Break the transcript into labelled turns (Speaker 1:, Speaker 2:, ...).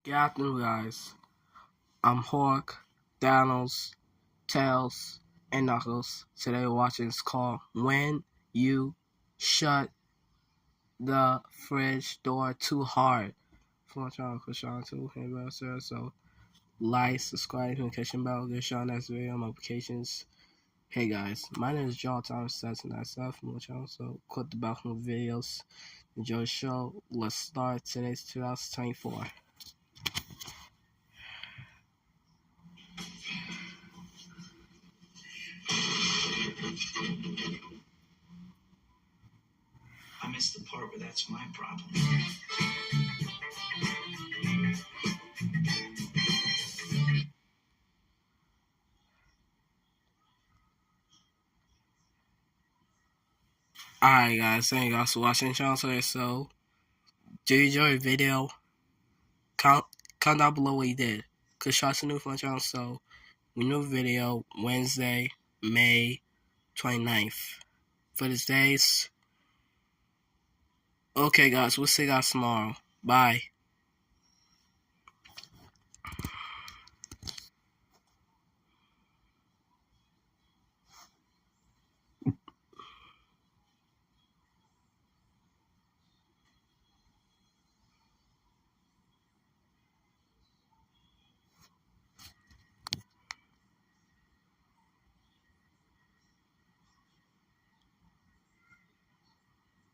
Speaker 1: Good afternoon, guys. I'm Hawk, Thanos, Tails, and Knuckles. Today we're watching it's called When You Shut the Fridge Door Too Hard. If you want to try to push on to him, so like, subscribe, notification bell, get shot next video notifications. Hey guys, my name is John Thomas Sets and myself from the channel, so click the bell for videos. Enjoy the show. Let's start today's 2024.
Speaker 2: I missed the part where that's my problem.
Speaker 1: Alright guys, thank you guys for watching the channel today. So, did you enjoy the video? Comment down below what you did. Cause shots are new for my channel, so we new video Wednesday, May 29th. For this days. Okay guys, we'll see you guys tomorrow. Bye.